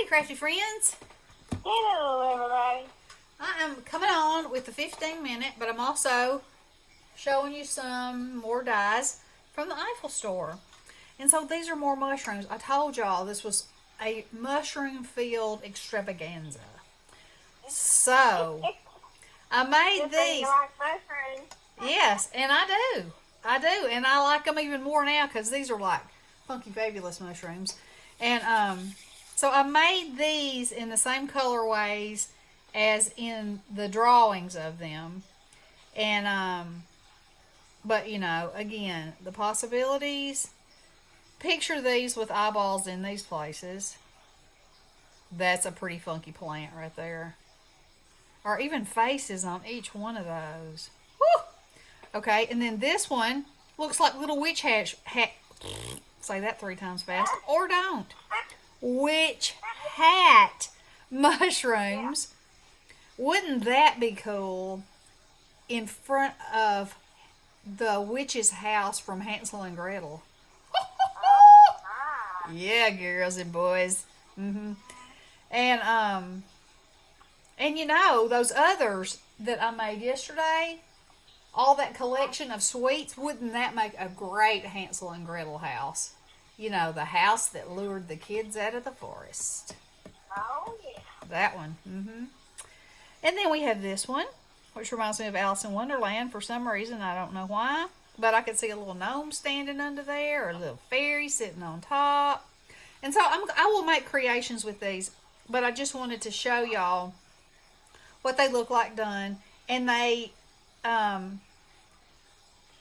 Alrighty, crafty friends. Hello, everybody. I am coming on with the 15-minute, but I'm also showing you some more dies from the Eiffel Store. And so these are more mushrooms. I told y'all this was a mushroom-filled extravaganza. So, I made Good thing these. you like mushrooms. Yes, and I do. I do. And I like them even more now because these are like funky, fabulous mushrooms. And so I made these in the same colorways as in the drawings of them. And, but you know, again, the possibilities. Picture these with eyeballs in these places. That's a pretty funky plant right there. Or even faces on each one of those. Woo! Okay, and then this one looks like little witch hat. Say that 3 times fast. Or don't. Witch hat mushrooms. Wouldn't that be cool? In front of the witch's house from Hansel and Gretel. Yeah, girls and boys. And you know those others that I made yesterday, all that collection of sweets, wouldn't that make a great Hansel and Gretel house? You know, the house that lured the kids out of the forest. Oh, yeah. That one. And then we have this one, which reminds me of Alice in Wonderland for some reason. I don't know why. But I could see a little gnome standing under there, or a little fairy sitting on top. And so I will make creations with these. But I just wanted to show y'all what they look like done. And they,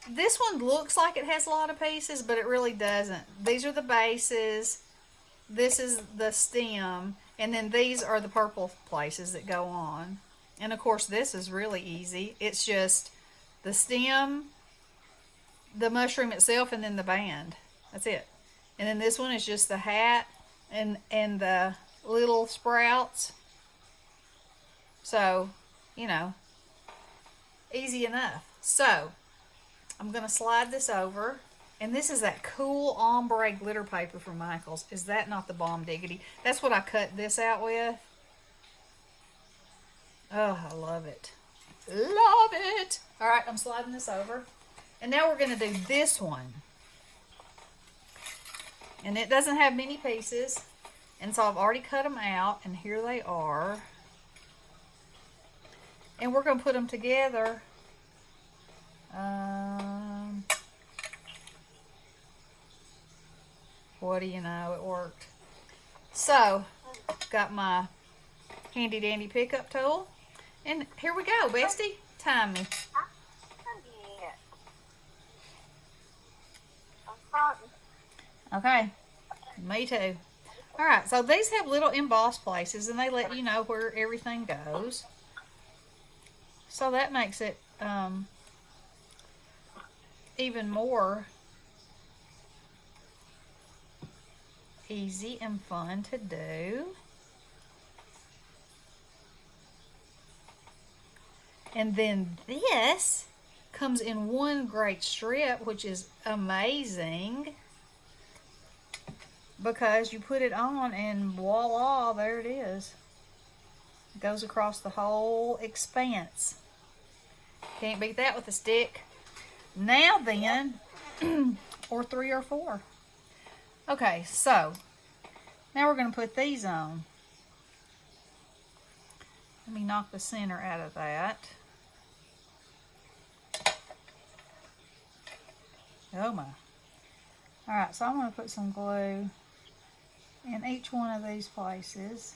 this one looks like it has a lot of pieces, but it really doesn't. These are the bases. This is the stem. And then these are the purple places that go on. And of course, this is really easy. It's just the stem, the mushroom itself, and then the band. That's it. And then this one is just the hat and the little sprouts. So, you know, easy enough. So, I'm going to slide this over. And this is that cool ombre glitter paper from Michaels. Is that not the bomb diggity? That's what I cut this out with. Oh, I love it. Love it. All right, I'm sliding this over. And now we're going to do this one. And it doesn't have many pieces. And so I've already cut them out. And here they are. And we're going to put them together. What do you know? It worked. So, got my handy dandy pickup tool. And here we go, bestie. Time me. Okay. Me too. Alright, so these have little embossed places and they let you know where everything goes. So that makes it even more easy and fun to do. And then this comes in one great strip, which is amazing because you put it on and voila, there it is. It goes across the whole expanse. Can't beat that with a stick. Now then, or 3 or 4. Okay, so now we're going to put these on. Let me knock the center out of that. Oh my. Alright, so I'm going to put some glue in each one of these places.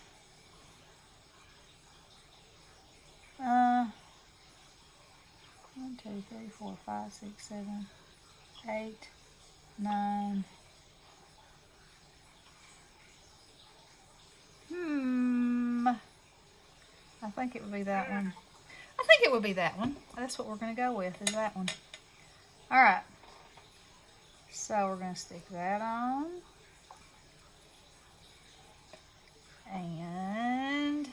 1, 2, 3, 4, 5, 6, 7, 8, 9. I think it would be that one. I think it would be that one. That's what we're going to go with, is that one. Alright. So we're going to stick that on. And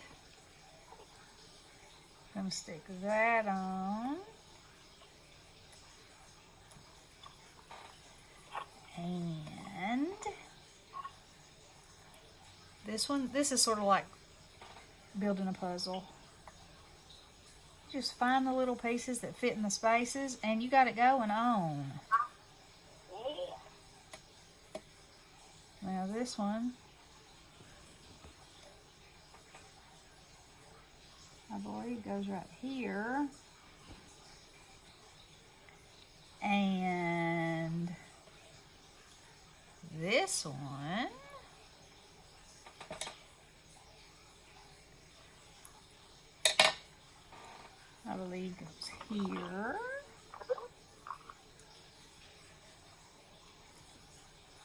I'm going to stick that on. And This is sort of like building a puzzle. Just find the little pieces that fit in the spaces, and you got it going on. Yeah. Now this one, I believe, goes right here. And this one, I believe, goes here.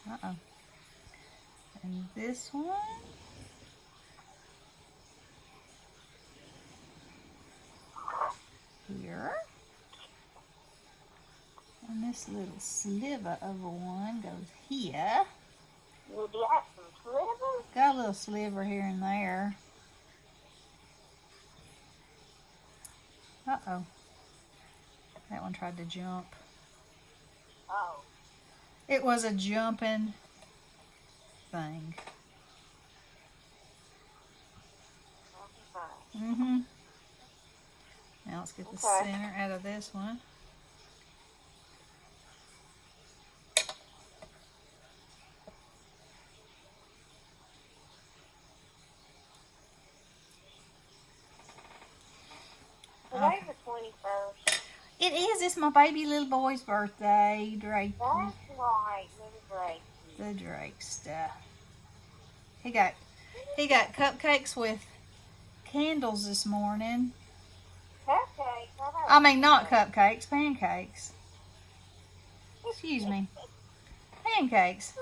Uh-oh. And this one, here. And this little sliver of a one goes here. You got some slivers? Got a little sliver here and there. Uh-oh. That one tried to jump. Oh. It was a jumping thing. Mm-hmm. Now let's get the center out of this one. Today's the 21st. It is. It's my baby little boy's birthday, Drake. That's right, little Drake. The Drake stuff. He got cupcakes with candles this morning. Cupcakes? I mean, not cupcakes, pancakes. Excuse me. Pancakes.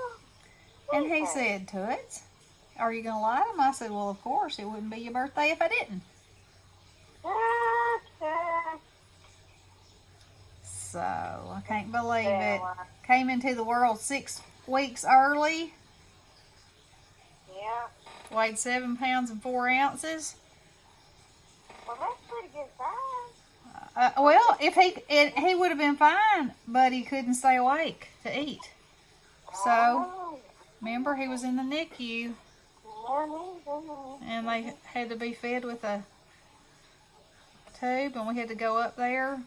And he said to it, "Are you going to light them?" I said, "Well, of course. It wouldn't be your birthday if I didn't." So, I can't believe it. Came into the world 6 weeks early. Yeah. Weighed 7 pounds and 4 ounces. Well, that's pretty good size. Well, if he would have been fine, but he couldn't stay awake to eat. So, remember, he was in the NICU, and they had to be fed with a tube, and we had to go up there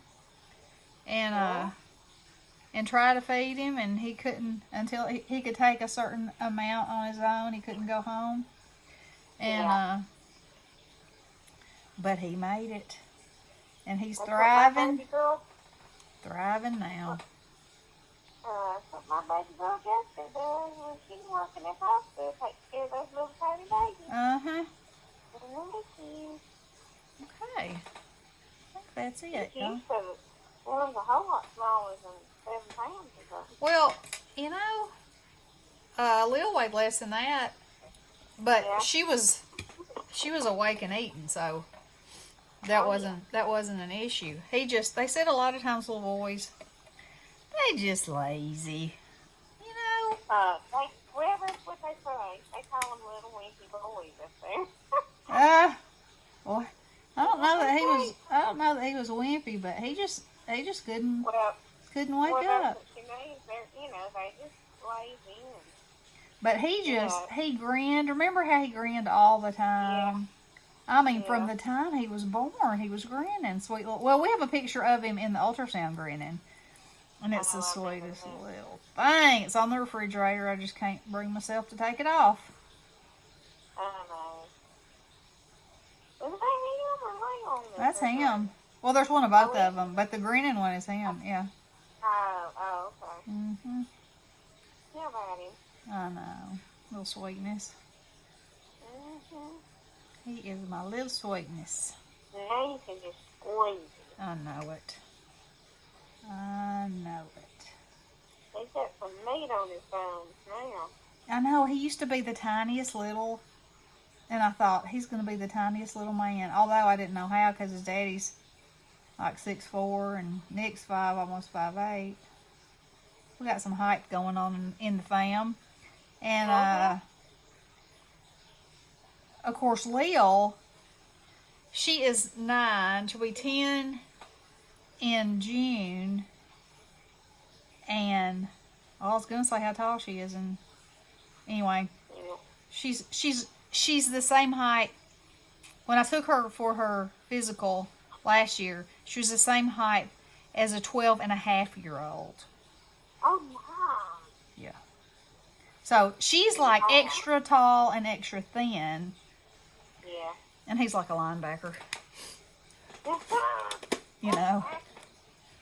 and try to feed him, and he couldn't until he could take a certain amount on his own. He couldn't go home, and but he made it, and he's thriving now. That's what my baby girl Jessica does when she's working at hospital, takes care of those little tiny babies. Uh-huh. And Okay. I think that's it. she used to, it was a whole lot smaller than 7 pounds ago. Well, you know, Lil weighed less than that, but she was awake and eating, so that wasn't an issue. They said a lot of times little boys, they just lazy, you know. Well, that's what they say. They call them little winky boys up there. Well, I don't know that he was wimpy, but he just couldn't wake well, up. That's what she means. They're just lazy. But he grinned. Remember how he grinned all the time? Yeah. I mean, from the time he was born, he was grinning. Sweet little. Well, we have a picture of him in the ultrasound grinning. And it's the sweetest little thing. It's on the refrigerator. I just can't bring myself to take it off. I know. Is that him or Leon? That's him. Well, there's one of both of them, but the grinning one is him. Yeah. Oh, okay. Mhm. How about him? I know. Little sweetness. He is my little sweetness. Now you can just squeeze it. I know it. I know it. He's got some meat on his bones now. I know. He used to be the tiniest little, and I thought he's going to be the tiniest little man. Although I didn't know how, because his daddy's like 6'4", and Nick's 5, almost 5'8". We got some height going on in the fam. And, of course, Lil, she is 9. She'll be 10 in June. And I was going to say how tall she is. And anyway, she's she's the same height. When I took her for her physical last year, she was the same height as a 12-and-a-half-year-old. Oh, wow. Yeah. So she's like extra tall and extra thin. Yeah. And he's like a linebacker. You know.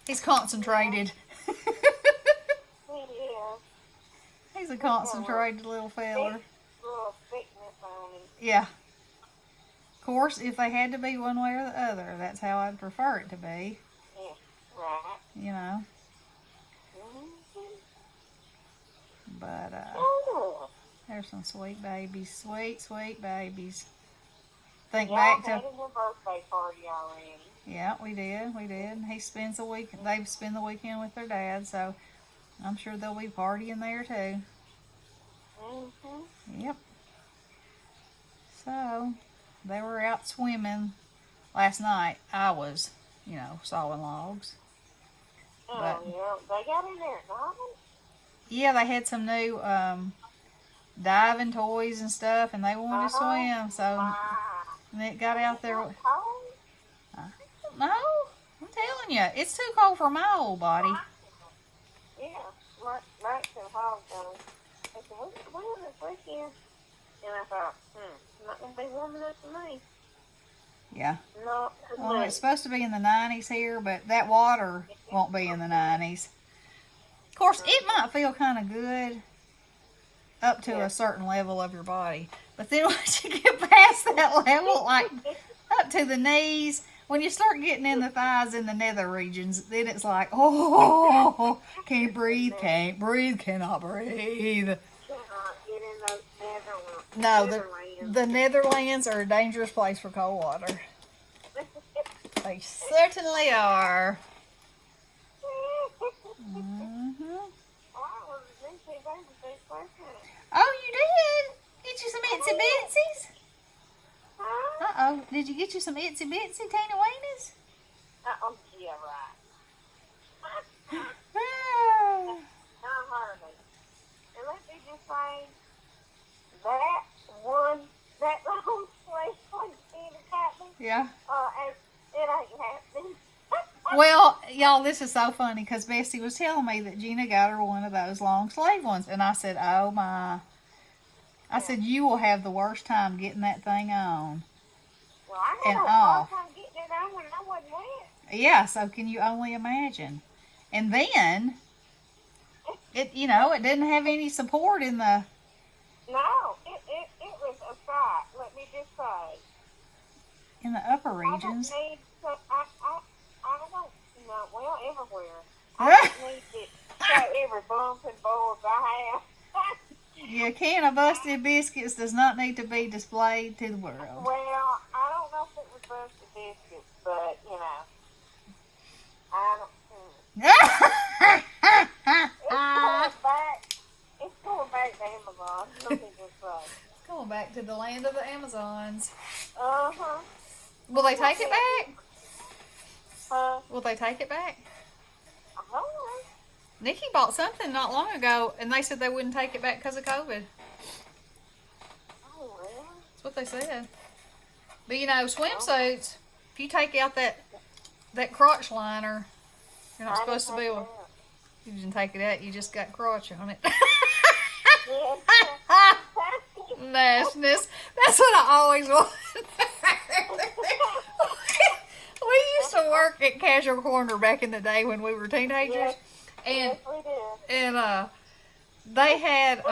He's concentrated. He is. He's a concentrated little feller. Little thickness on him. Yeah. Of course, if they had to be one way or the other, that's how I'd prefer it to be. Yeah, right. You know. Mm-hmm. But, Oh. there's some sweet babies. Sweet, sweet babies. Think Yeah, back I to... had a birthday party already. Yeah, we did. He spends the week. They spend the weekend with their dad, so I'm sure they'll be partying there too. Mm-hmm. Yep. So they were out swimming last night. I was, sawing logs. Oh, But- yeah. They got in there, don't they? Yeah, they had some new diving toys and stuff, and they wanted to swim. So Wow. and it got out there. It's not cold. No, I'm telling you, it's too cold for my old body. Yeah, Max and Hog done. They said, we're on this weekend. And I thought, not going to be warm enough for me. Yeah. No, Well, it's supposed to be in the 90s here, but that water won't be in the 90s. Of course, it might feel kind of good up to a certain level of your body. But then once you get past that level, like up to the knees, when you start getting in the thighs in the nether regions, then it's like, oh, can't breathe, cannot breathe. cannot get in those Netherlands. No, the Netherlands are a dangerous place for cold water. They certainly are. Oh, you did? Get you some itsy bitsies? Uh-oh. Did you get you some itsy bitsy teeny weenies? Oh, yeah, right. Ah. Not hardly. And let me just say, that long place when Steve happening, Yeah. and it ain't happening. Well, y'all, this is so funny because Bessie was telling me that Gina got her one of those long sleeve ones. And I said, oh, my. I said, you will have the worst time getting that thing on. Well, I And had a hard time getting it on when I wasn't wet. Yeah, so can you only imagine? And then, it didn't have any support in the... No, it was a sight, let me just say. In the upper regions. I don't need to, I don't, no, well, everywhere. I don't need to show every bump and bulge I have. Your can of busted biscuits does not need to be displayed to the world. Well, I don't know if it was busted biscuits, but, I don't, it's going back to Amazon, let me just say. Going back to the land of the Amazons. Uh-huh. Will they take it back? Will they take it back? I don't know. Nikki bought something not long ago, and they said they wouldn't take it back because of COVID. Oh, really? That's what they said. But swimsuits, if you take out that crotch liner, you're not supposed to be able... You didn't take it out, you just got crotch on it. Nastiness. That's what I always wanted. We used to work at Casual Corner back in the day when we were teenagers. And Yes, we did. and they had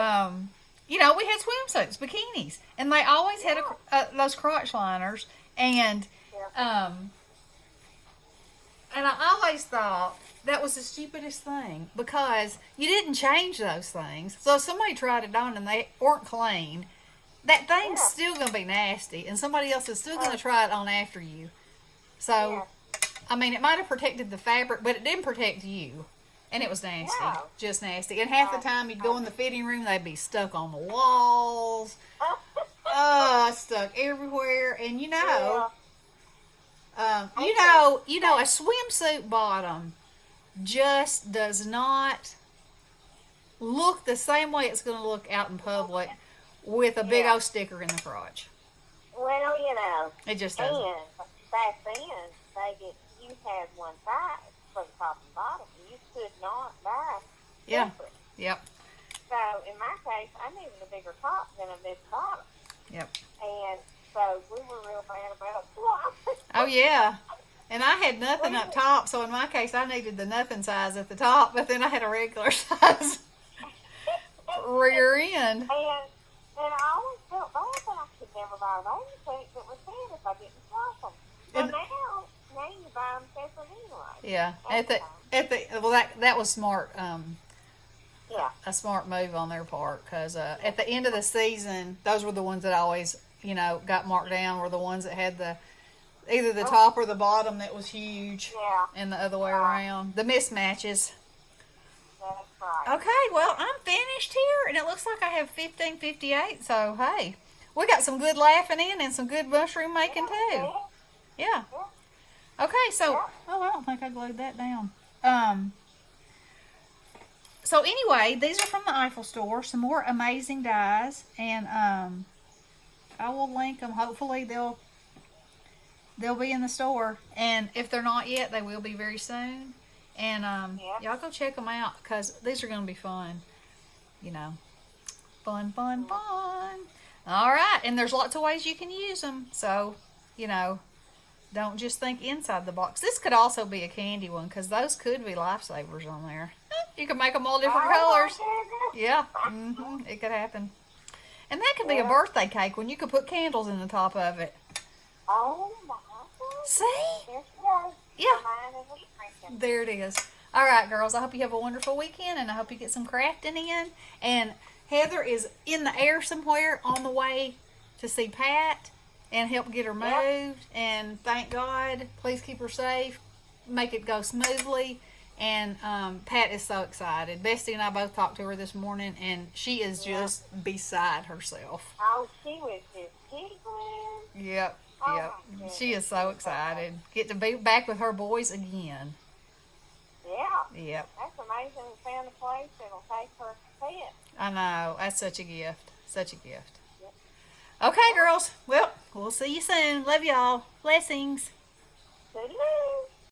we had swimsuits, bikinis, and they always had those crotch liners, and and I always thought that was the stupidest thing because you didn't change those things. So if somebody tried it on and they weren't clean, that thing's still gonna be nasty, and somebody else is still gonna try it on after you. So, I mean, it might have protected the fabric, but it didn't protect you. And it was nasty. Yeah. Just nasty. And half the time you'd go in the fitting room, they'd be stuck on the walls. Stuck everywhere. And a swimsuit bottom just does not look the same way it's going to look out in public with a big Yeah. old sticker in the crotch. Well, you know, It just doesn't. and back then, you had one size for the top and bottom. You could not buy Yeah. separate. Yep. So, in my case, I needed a bigger top than a big bottom. Yep. And so, we were real bad about swapping. Oh, yeah. And I had nothing up top, so in my case, I needed the nothing size at the top, but then I had a regular size rear end. And I always felt bad that I could never buy a baby suit that was bad if I didn't swap them. And- But now you buy them separate anyway. Yeah. Well, that was smart. Yeah. A smart move on their part, because at the end of the season, those were the ones that always, got marked down, were the ones that had either the top or the bottom that was huge, Yeah. and the other way around. The mismatches. That's right. Okay, well, I'm finished here, and it looks like I have 15:58. So hey, we got some good laughing in and some good mushroom making too. Yeah. Okay, so I don't think I glued that down. So anyway, these are from the Eiffel Store. Some more amazing dies, and I will link them. Hopefully they'll be in the store, and if they're not yet, they will be very soon. And y'all go check them out, because these are going to be fun. Fun. All right, and there's lots of ways you can use them. So, don't just think inside the box. This could also be a candy one, because those could be lifesavers on there. You can make them all different colors. Yeah, it could happen. And that could be a birthday cake when you could put candles in the top of it. Oh, my God. See? There she goes. Yeah. Mine is a shrinking. There it is. All right, girls. I hope you have a wonderful weekend, and I hope you get some crafting in. And Heather is in the air somewhere on the way to see Pat and help get her moved. And thank God. Please keep her safe. Make it go smoothly. And Pat is so excited. Bestie and I both talked to her this morning, and she is just beside herself. Oh, she was just giggling. Yep. Oh, Yep. my goodness. She is so excited. Get to be back with her boys again. Yeah. Yep. That's amazing. We found a place that'll take her pet. I know. That's such a gift. Such a gift. Yep. Okay, girls. Well, we'll see you soon. Love y'all. Blessings. Toodaloo.